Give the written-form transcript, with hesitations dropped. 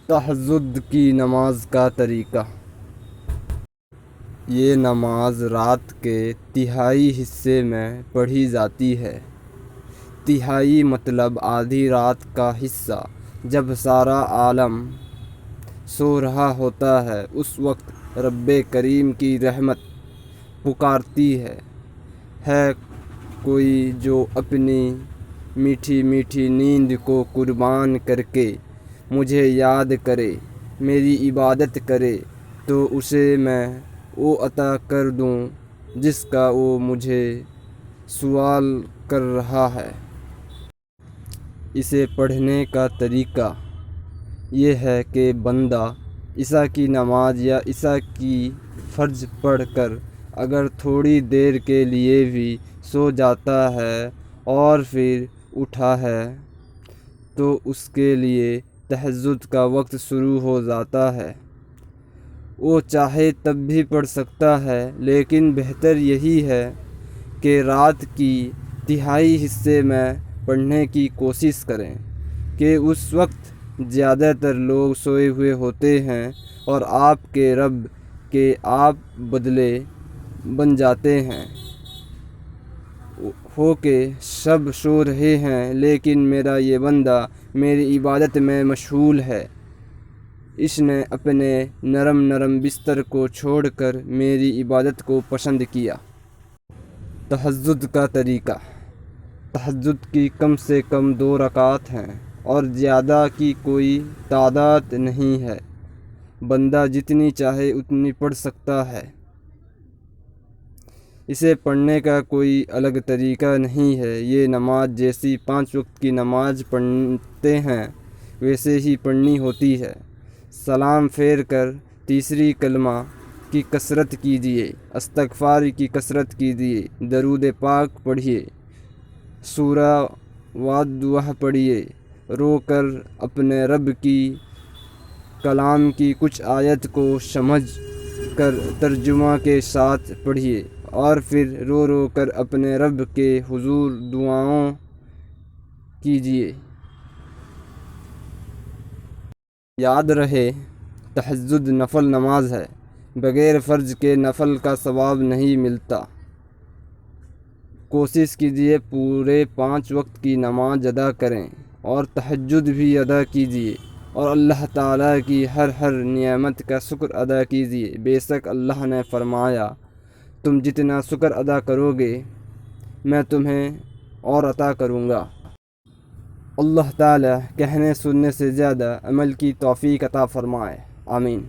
تہجد کی نماز کا طریقہ۔ یہ نماز رات کے تہائی حصے میں پڑھی جاتی ہے۔ تہائی مطلب آدھی رات کا حصہ، جب سارا عالم سو رہا ہوتا ہے۔ اس وقت رب کریم کی رحمت پکارتی ہے کوئی جو اپنی میٹھی میٹھی نیند کو قربان کر کے مجھے یاد کرے، میری عبادت کرے، تو اسے میں وہ عطا کر دوں جس کا وہ مجھے سوال کر رہا ہے۔ اسے پڑھنے کا طریقہ یہ ہے کہ بندہ عشاء کی نماز یا عشاء کی فرض پڑھ کر اگر تھوڑی دیر کے لیے بھی سو جاتا ہے اور پھر اٹھا ہے تو اس کے لیے تہجد کا وقت شروع ہو جاتا ہے۔ وہ چاہے تب بھی پڑھ سکتا ہے، لیکن بہتر یہی ہے کہ رات کی تہائی حصے میں پڑھنے کی کوشش کریں کہ اس وقت زیادہ تر لوگ سوئے ہوئے ہوتے ہیں اور آپ کے رب کے آپ بدلے بن جاتے ہیں۔ ہو کہ سب سو رہے ہیں لیکن میرا یہ بندہ میری عبادت میں مشغول ہے، اس نے اپنے نرم بستر کو چھوڑ کر میری عبادت کو پسند کیا۔ تہجد کا طریقہ۔ تہجد کی کم سے کم 2 رکعت ہیں اور زیادہ کی کوئی تعداد نہیں ہے۔ بندہ جتنی چاہے اتنی پڑھ سکتا ہے۔ اسے پڑھنے کا کوئی الگ طریقہ نہیں ہے۔ یہ نماز جیسی 5 وقت کی نماز پڑھتے ہیں ویسے ہی پڑھنی ہوتی ہے۔ سلام پھیر کر تیسری کلمہ کی کثرت کیجیے، استغفار کی کثرت کیجیے، درود پاک پڑھیے، سورہ والدہ پڑھیے، رو کر اپنے رب کی کلام کی کچھ آیت کو سمجھ کر ترجمہ کے ساتھ پڑھیے اور پھر رو کر اپنے رب کے حضور دعائیں کیجیے۔ یاد رہے، تہجد نفل نماز ہے، بغیر فرض کے نفل کا ثواب نہیں ملتا۔ کوشش کیجیے پورے 5 وقت کی نماز ادا کریں اور تہجد بھی ادا کیجیے اور اللہ تعالیٰ کی ہر نعمت کا شکر ادا کیجیے۔ بے شک اللہ نے فرمایا، تم جتنا شکر ادا کرو گے میں تمہیں اور عطا کروں گا۔ اللہ تعالیٰ کہنے سننے سے زیادہ عمل کی توفیق عطا فرمائے، آمین۔